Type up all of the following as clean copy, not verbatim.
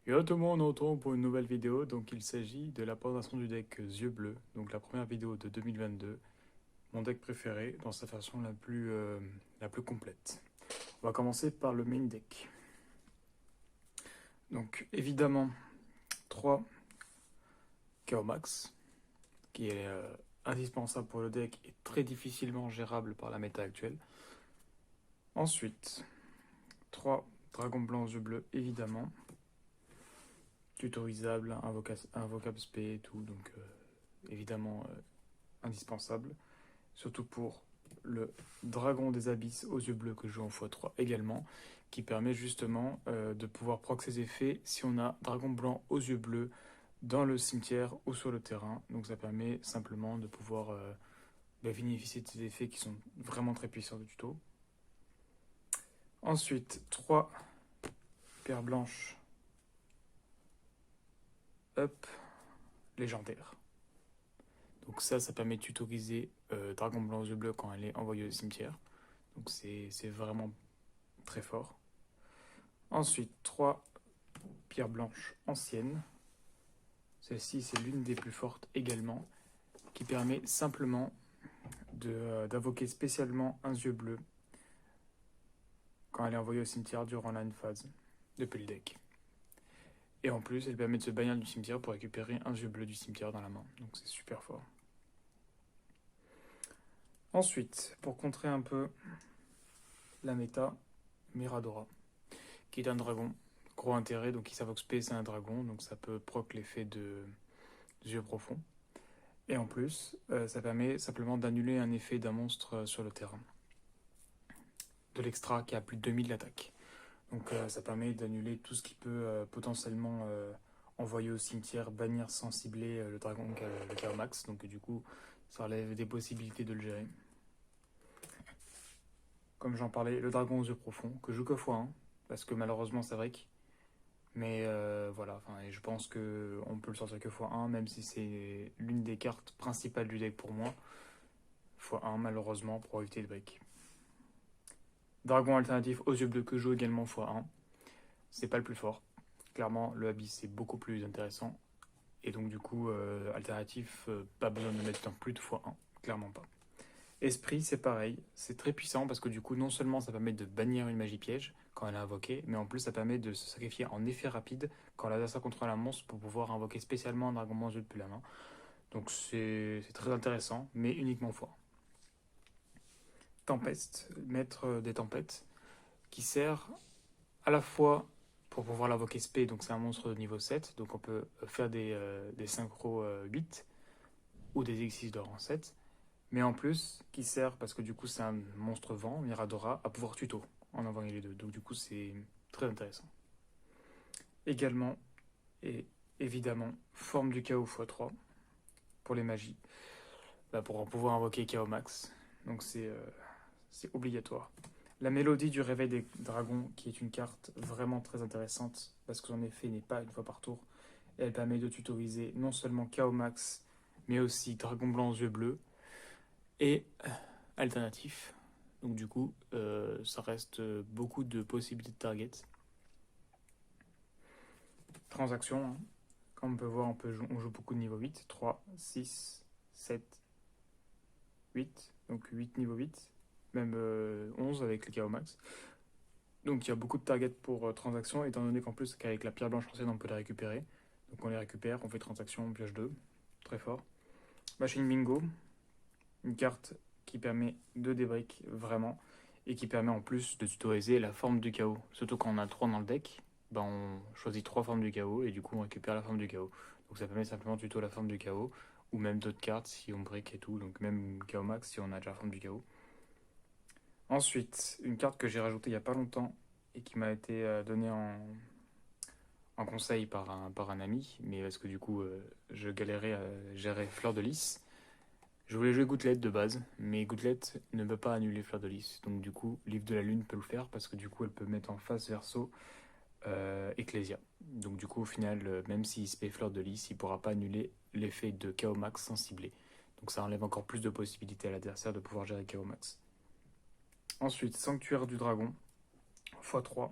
Yo tout le monde, on se retrouve pour une nouvelle vidéo. Donc il s'agit de la présentation du deck Yeux Bleus, donc la première vidéo de 2022, mon deck préféré dans sa version la plus complète. On va commencer par le main deck. Donc évidemment 3 Chaos Max, qui est indispensable pour le deck et très difficilement gérable par la méta actuelle. Ensuite 3 Dragons Blancs Yeux Bleus, évidemment. Tutorisable, invocable spé et tout, donc évidemment indispensable. Surtout pour le Dragon des Abysses aux yeux bleus que je joue en x3 également, qui permet justement de pouvoir proc ses effets si on a Dragon Blanc aux yeux bleus dans le cimetière ou sur le terrain. Donc ça permet simplement de pouvoir bénéficier de ces effets qui sont vraiment très puissants de tuto. Ensuite, 3 pierres blanches up légendaires. Donc ça permet de tutoriser Dragon Blanc aux yeux bleus quand elle est envoyée au cimetière. Donc c'est vraiment très fort. Ensuite, 3 pierres blanches anciennes. Celle-ci, c'est l'une des plus fortes également, qui permet simplement d'invoquer spécialement un yeux bleu quand elle est envoyée au cimetière durant la phase, depuis le deck. Et en plus, elle permet de se bannir du cimetière pour récupérer un yeux bleu du cimetière dans la main. Donc c'est super fort. Ensuite, pour contrer un peu la méta, Miradora, qui est un dragon. Gros intérêt, donc il s'invoque spé, c'est un dragon, donc ça peut proc l'effet de yeux profonds. Et en plus, ça permet simplement d'annuler un effet d'un monstre sur le terrain. De l'extra qui a plus de 2000 d'attaque. Donc ça permet d'annuler tout ce qui peut potentiellement envoyer au cimetière, bannir sans cibler le dragon, le Chaos Max. Donc du coup, ça enlève des possibilités de le gérer. Comme j'en parlais, le dragon aux yeux profonds, que je joue que x1, parce que malheureusement c'est vrai que. Mais voilà, et je pense qu'on peut le sortir que x1, même si c'est l'une des cartes principales du deck pour moi. x1 malheureusement pour éviter le break. Dragon alternatif aux yeux bleus que je joue également x1. C'est pas le plus fort. Clairement, le Abyss c'est beaucoup plus intéressant. Et donc du coup, alternatif, pas besoin de mettre un plus de x1. Clairement pas. Esprit, c'est pareil. C'est très puissant parce que du coup, non seulement ça permet de bannir une magie piège quand elle est invoquée, mais en plus ça permet de se sacrifier en effet rapide quand l'adversaire contrôle un monstre pour pouvoir invoquer spécialement un dragon mangeux depuis la main. Donc c'est très intéressant, mais uniquement x1. Tempeste, maître des tempêtes, qui sert à la fois pour pouvoir l'invoquer spé, donc c'est un monstre de niveau 7, donc on peut faire des synchros 8 ou des exis de rang 7, mais en plus qui sert, parce que du coup c'est un monstre vent, Miradora, à pouvoir tuto en envoyant les deux, donc du coup c'est très intéressant. Également, et évidemment, forme du chaos x3 pour les magies, pour pouvoir invoquer Chaos Max, donc c'est obligatoire. La mélodie du réveil des dragons, qui est une carte vraiment très intéressante, parce que son effet n'est pas une fois par tour. Elle permet de tutoriser non seulement Chaos Max, mais aussi Dragon Blanc aux yeux bleus, et alternatif. Donc du coup, ça reste beaucoup de possibilités de target. Transaction, hein. Comme on peut voir, on joue beaucoup de niveau 8. 3, 6, 7, 8. Donc 8 niveau 8. Même 11 avec les Chaos Max. Donc il y a beaucoup de targets pour transaction, étant donné qu'en plus qu'avec la pierre blanche ancienne on peut les récupérer. Donc on les récupère, on fait transaction, on pioche 2. Très fort. Machine Bingo, une carte qui permet de débrick vraiment, et qui permet en plus de tutoriser la forme du chaos. Surtout quand on a 3 dans le deck, on choisit 3 formes du chaos, et du coup on récupère la forme du chaos. Donc ça permet simplement de tuto la forme du chaos, ou même d'autres cartes si on break et tout, donc même Chaos Max si on a déjà la forme du chaos. Ensuite, une carte que j'ai rajoutée il n'y a pas longtemps, et qui m'a été donnée en conseil par un ami, mais parce que du coup je galérais à gérer Fleur de Lys. Je voulais jouer Gouttelette de base, mais Gouttelette ne peut pas annuler Fleur de Lys. Donc du coup, Livre de la Lune peut le faire parce que du coup, elle peut mettre en face verso Ecclesia. Donc du coup, au final, même s'il se paye Fleur de Lys, il ne pourra pas annuler l'effet de Chaos Max sans cibler. Donc ça enlève encore plus de possibilités à l'adversaire de pouvoir gérer Chaos Max. Ensuite, Sanctuaire du Dragon, x3.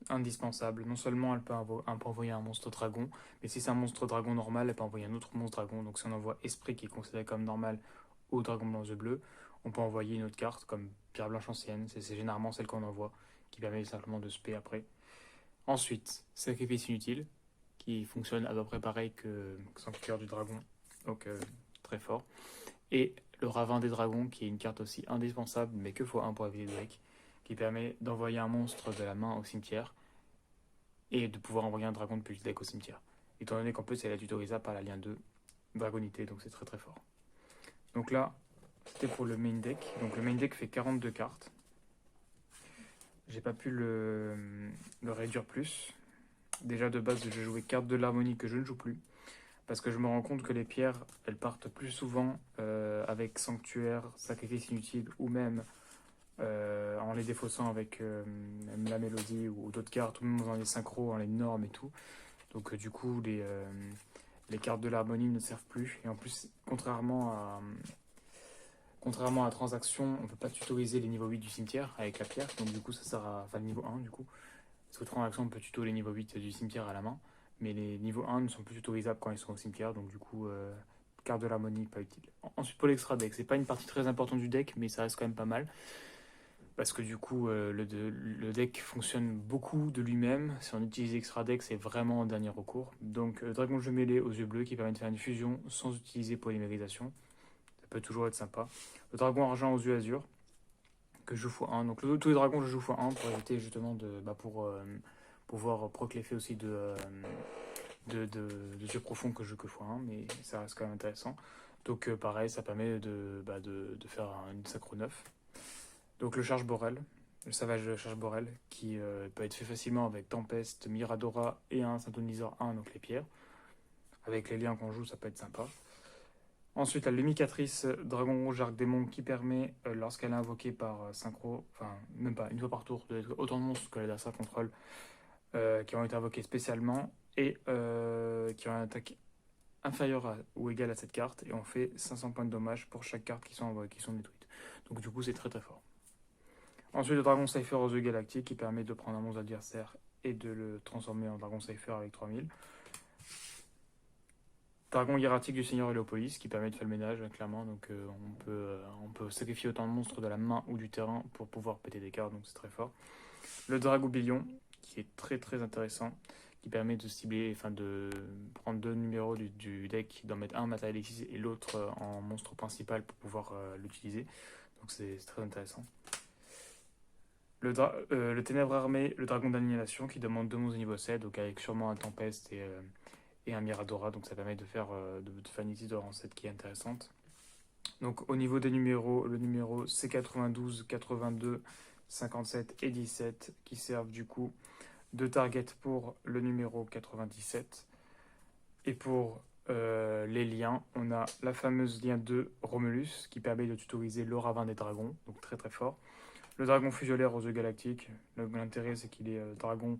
indispensable. Non seulement elle peut envoyer un monstre dragon, mais si c'est un monstre dragon normal, elle peut envoyer un autre monstre dragon. Donc si on envoie Esprit qui est considéré comme normal au dragon blanc œuf bleu, on peut envoyer une autre carte comme Pierre Blanche ancienne. C'est généralement celle qu'on envoie, qui permet simplement de spé après. Ensuite, Sacrifice inutile, qui fonctionne à peu près pareil que Sanctuaire du dragon. Donc très fort. Et le Ravin des dragons, qui est une carte aussi indispensable, mais que x1 pour éviter le deck, qui permet d'envoyer un monstre de la main au cimetière et de pouvoir envoyer un dragon depuis le deck au cimetière. Étant donné qu'en plus elle est tutorisable par la lien 2 Dragonité, donc c'est très très fort. Donc là, c'était pour le main deck. Donc le main deck fait 42 cartes. J'ai pas pu le réduire plus. Déjà de base, je jouais carte de l'harmonie que je ne joue plus. Parce que je me rends compte que les pierres, elles partent plus souvent avec Sanctuaire, Sacrifice inutile, ou même en les défaussant avec même la mélodie ou d'autres cartes, ou même dans les synchros, en les normes et tout. Donc du coup, les cartes de l'harmonie ne servent plus. Et en plus, contrairement à Transaction, on ne peut pas tutoriser les niveaux 8 du cimetière avec la pierre. Donc du coup, ça sert à... Enfin, le niveau 1 du coup. Parce que Transaction, on peut tuto les niveaux 8 du cimetière à la main. Mais les niveaux 1 ne sont plus tutorisables quand ils sont au cimetière. Donc du coup, carte de l'harmonie, pas utile. Ensuite, pour l'extra deck, c'est pas une partie très importante du deck, mais ça reste quand même pas mal. Parce que du coup, le deck fonctionne beaucoup de lui-même. Si on utilise extra deck, c'est vraiment en dernier recours. Donc, Dragon de jeu mêlé aux yeux bleus qui permet de faire une fusion sans utiliser polymérisation. Ça peut toujours être sympa. Le dragon argent aux yeux azur que je joue x1. Donc, tous les dragons, je joue x1 pour éviter justement pour pouvoir proc l'effet aussi de yeux profonds que je joue que x1. Mais ça reste quand même intéressant. Donc, pareil, ça permet de faire une sacro 9. Donc le charge Borel, le savage de charge Borel, qui peut être fait facilement avec Tempeste, Miradora et un synthoniseur 1, donc les pierres. Avec les liens qu'on joue, ça peut être sympa. Ensuite, la Lumicatrice Dragon Rouge Arc Démon qui permet, lorsqu'elle est invoquée par synchro, enfin même pas, une fois par tour, d'être autant de monstres que l'adversaire contrôle, qui ont été invoqués spécialement et qui ont une attaque inférieure ou égale à cette carte, et on fait 500 points de dommage pour chaque carte qui sont détruites. Donc du coup, c'est très très fort. Ensuite, le Dragon Cypher aux yeux galactiques qui permet de prendre un monstre adversaire et de le transformer en Dragon Cypher avec 3000. Dragon hiératique du Seigneur Heliopolis qui permet de faire le ménage, clairement. Donc on peut sacrifier autant de monstres de la main ou du terrain pour pouvoir péter des cartes, donc c'est très fort. Le Dragoubilion qui est très très intéressant, qui permet de cibler, enfin de prendre deux numéros du deck, d'en mettre un matérialisé et l'autre en monstre principal pour pouvoir l'utiliser. Donc c'est très intéressant. Le Ténèbres Armé, le Dragon d'Annihilation, qui demande 2 monstres de niveau 7, donc avec sûrement un Tempeste et un Miradora, donc ça permet de faire une liste de rang 7 qui est intéressante. Donc au niveau des numéros, le numéro C92, 82, 57 et 17, qui servent du coup de target pour le numéro 97. Et pour les liens, on a la fameuse lien 2 Romulus, qui permet de tutoriser le ravin des dragons, donc très très fort. Le dragon fusionnaire aux yeux galactiques, l'intérêt c'est qu'il est dragon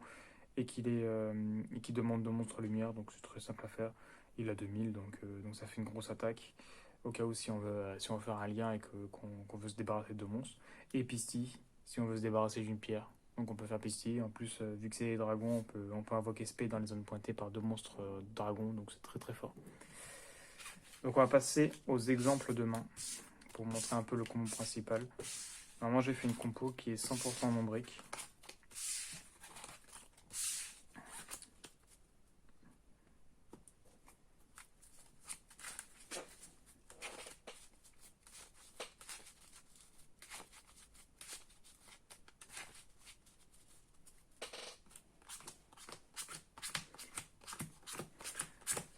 et qu'il demande de monstres lumière, donc c'est très simple à faire. Il a 2000, donc ça fait une grosse attaque, au cas où si on veut faire un lien et qu'on veut se débarrasser de monstres. Et Pisty, si on veut se débarrasser d'une pierre. Donc on peut faire Pisty, en plus vu que c'est des dragons, on peut invoquer Spé dans les zones pointées par 2 monstres dragons, donc c'est très très fort. Donc on va passer aux exemples de main, pour montrer un peu le combo principal. Alors moi j'ai fait une compo qui est 100% nombrique.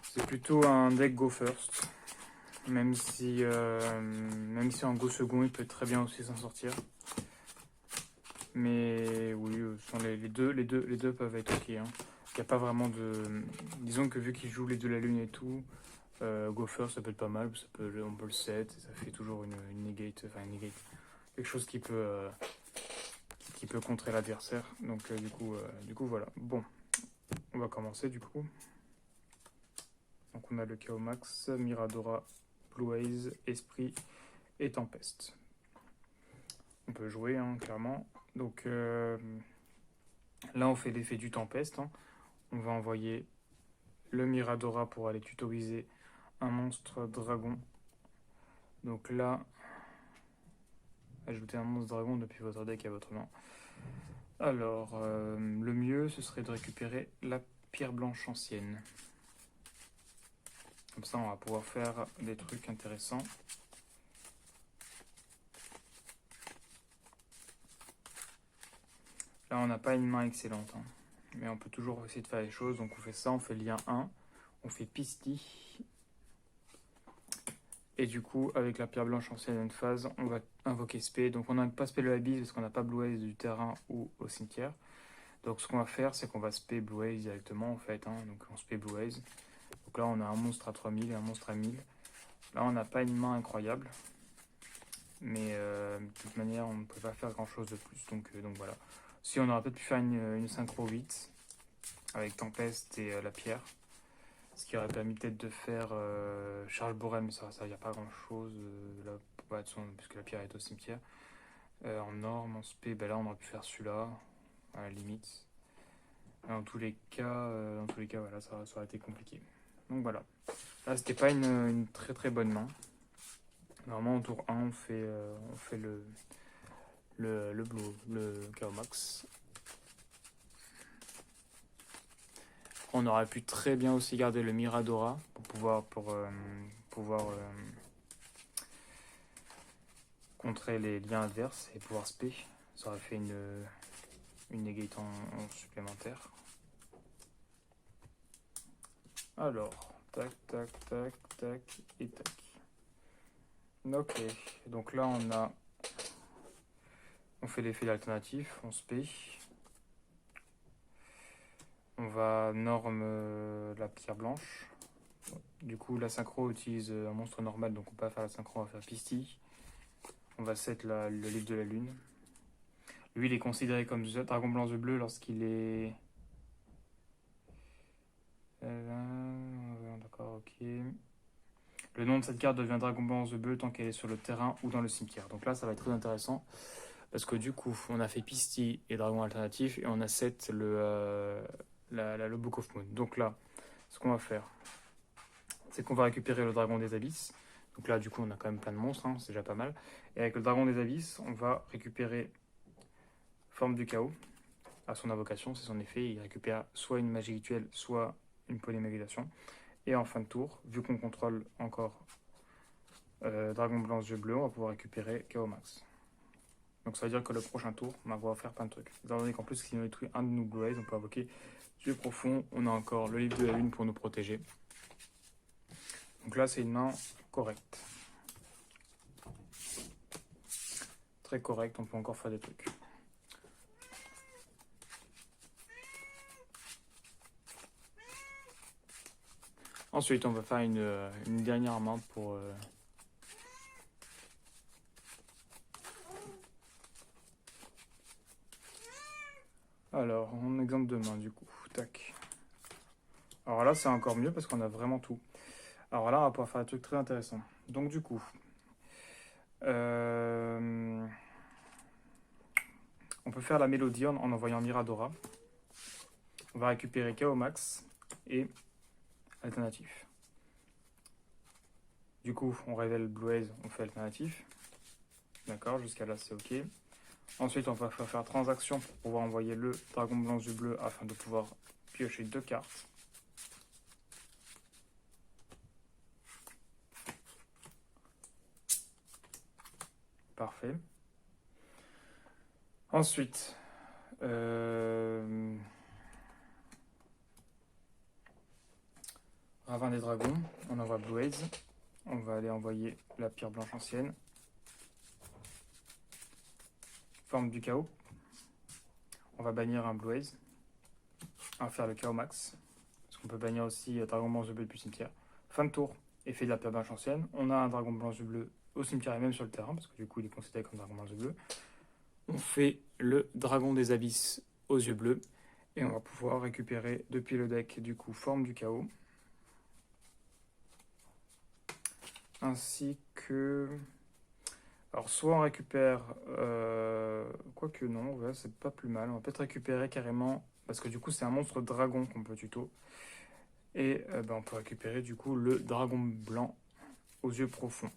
C'est plutôt un deck go first, même si en go second il peut très bien aussi s'en sortir. Mais oui, les deux peuvent être ok. Hein. Il n'y a pas vraiment de... Disons que vu qu'il joue les deux la lune et tout, go first ça peut être pas mal, on peut le set, et ça fait toujours une negate, enfin une negate, quelque chose qui peut contrer l'adversaire. Donc du coup voilà. Bon, on va commencer du coup. Donc on a le Chaos Max, Miradora, Blue Eyes, Esprit et Tempeste. On peut jouer hein, clairement. Donc Là, on fait l'effet du tempeste, hein. On va envoyer le Miradora pour aller tutoriser un monstre dragon. Donc là, ajoutez un monstre dragon depuis votre deck à votre main. Alors, le mieux, ce serait de récupérer la pierre blanche ancienne. Comme ça, on va pouvoir faire des trucs intéressants. Là, on n'a pas une main excellente, hein. Mais on peut toujours essayer de faire les choses. Donc on fait ça, on fait lien 1, on fait Pisti. Et du coup, avec la pierre blanche ancienne une phase, on va invoquer Spé. Donc on n'a pas Spé le Abyss parce qu'on n'a pas Blue Haze du terrain ou au cimetière. Donc ce qu'on va faire, c'est qu'on va Spé Blue Haze directement en fait, hein. Donc on Spé Blue Haze. Donc là, on a un monstre à 3000 et un monstre à 1000. Là, on n'a pas une main incroyable. Mais de toute manière, on ne peut pas faire grand chose de plus. Donc voilà. Si on aurait peut-être pu faire une synchro 8 avec Tempeste et la pierre. Ce qui aurait permis peut-être de faire Charge Borel, mais ça il n'y a pas grand-chose là, puisque la pierre est au cimetière. En norme, en spé, ben là on aurait pu faire celui-là, à la limite. Dans tous les cas, voilà, ça aurait été compliqué. Donc voilà. Là, c'était pas une très très bonne main. Normalement, en tour 1, on fait le Chaos Max. On aurait pu très bien aussi garder le Miradora pour pouvoir contrer les liens adverses et pouvoir spé. Ça aurait fait une negate en supplémentaire. Alors, tac, tac, tac, tac et tac. Ok, donc là on fait l'effet alternatif, on spé. On va norme la pierre blanche. Du coup, la synchro utilise un monstre normal, donc on peut pas faire la synchro, on va faire Pisti. On va set le livre de la lune. Lui, il est considéré comme dragon blanc de bleu lorsqu'il est... D'accord, ok. Le nom de cette carte devient dragon blanc de bleu tant qu'elle est sur le terrain ou dans le cimetière. Donc là, ça va être très intéressant. Parce que du coup, on a fait Pisti et dragon alternatif et on a set le Book of Moon. Donc là, ce qu'on va faire, c'est qu'on va récupérer le dragon des abysses. Donc là, du coup, on a quand même plein de monstres, hein, c'est déjà pas mal. Et avec le dragon des abysses, on va récupérer Forme du chaos. À son invocation, c'est son effet. Il récupère soit une magie rituelle, soit une polymérigation. Et en fin de tour, vu qu'on contrôle encore Dragon blanc yeux bleus, on va pouvoir récupérer Chaos Max. Donc ça veut dire que le prochain tour, on va pouvoir faire plein de trucs. Étant donné qu'en plus, si on détruit un de nos Blue Eyes, on peut invoquer Dieu profond. On a encore le livre de la lune pour nous protéger. Donc là, c'est une main correcte. Très correcte, on peut encore faire des trucs. Ensuite, on va faire une dernière main pour... Alors, en exemple de main, du coup. Tac. Alors là, c'est encore mieux parce qu'on a vraiment tout. Alors là, on va pouvoir faire des trucs très intéressants. Donc du coup... on peut faire la mélodie en envoyant Miradora. On va récupérer Chaos Max et alternatif. Du coup, on révèle Blue Haze, on fait alternatif. D'accord, jusqu'à là c'est ok. Ensuite, on va faire transaction pour pouvoir envoyer le dragon blanc du bleu afin de pouvoir piocher 2 cartes. Parfait. Ensuite, ravin des dragons, on envoie Blue Haze. On va aller envoyer la pierre blanche ancienne. Forme du chaos. On va bannir un Blue Haze. On va faire le chaos max. Parce qu'on peut bannir aussi dragon blanc bleu depuis cimetière. Fin de tour, effet de la pierre blanche ancienne. On a un dragon blanc bleu au cimetière et même sur le terrain, parce que du coup il est considéré comme dragon blanc bleu. On fait le dragon des abysses aux yeux bleus. Et on va pouvoir récupérer depuis le deck du coup forme du chaos. Ainsi que... Alors, soit on récupère. Quoique non, ouais, c'est pas plus mal. On va peut-être récupérer carrément. Parce que du coup, c'est un monstre dragon qu'on peut tuto. Et ben, on peut récupérer du coup le dragon blanc aux yeux profonds.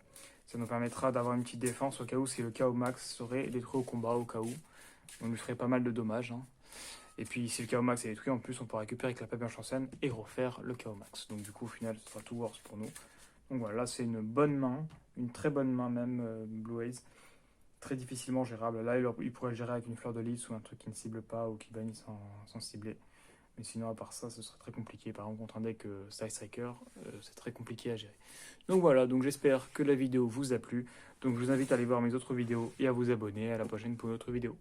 Ça nous permettra d'avoir une petite défense au cas où si le KO max serait détruit au combat, au cas où. On lui ferait pas mal de dommages, hein. Et puis si le KO max est détruit, en plus on peut récupérer avec la paix blanche en scène et refaire le KO max. Donc du coup au final ce sera tout worse pour nous. Donc voilà, là c'est une bonne main, une très bonne main même, Blue Haze. Très difficilement gérable. Là il pourrait le gérer avec une fleur de lys ou un truc qui ne cible pas ou qui bannit sans cibler. Mais sinon, à part ça, ce serait très compliqué. Par exemple, contre un deck Sky Striker, c'est très compliqué à gérer. Donc voilà, donc j'espère que la vidéo vous a plu. Donc je vous invite à aller voir mes autres vidéos et à vous abonner. À la prochaine pour une autre vidéo.